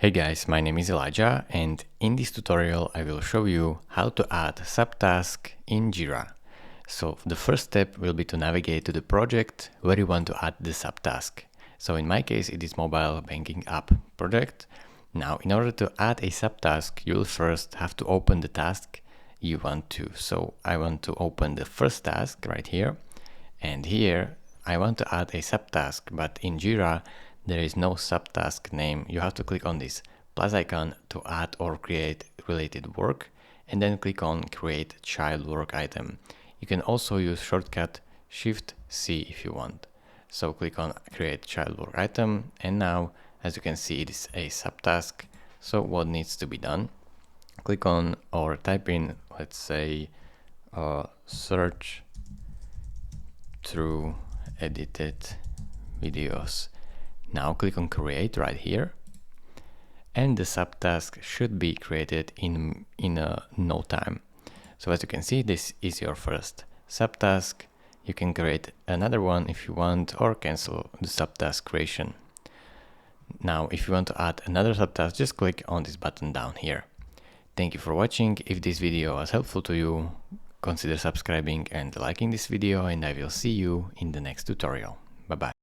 Hey guys, my name is Elijah, and in this tutorial I will show you how to add subtask in Jira. So the first step will be to navigate to the project where you want to add the subtask. So in my case it is mobile banking app project. Now in order to add a subtask, you will first have to open the task you want to. So I want to open the first task right here, and here I want to add a subtask, but in Jira there is no subtask name. You have to click on this plus icon to add or create related work, and then click on create child work item. You can also use shortcut Shift C if you want. So click on create child work item, and now as you can see it is a subtask. So what needs to be done? Click on or type in, let's say, search through edited videos. Now click on create right here, and the subtask should be created in no time. So as you can see, this is your first subtask. You can create another one if you want, or cancel the subtask creation. Now if you want to add another subtask, just click on this button down here. Thank you for watching. If this video was helpful to you, consider subscribing and liking this video, and I will see you in the next tutorial. Bye bye.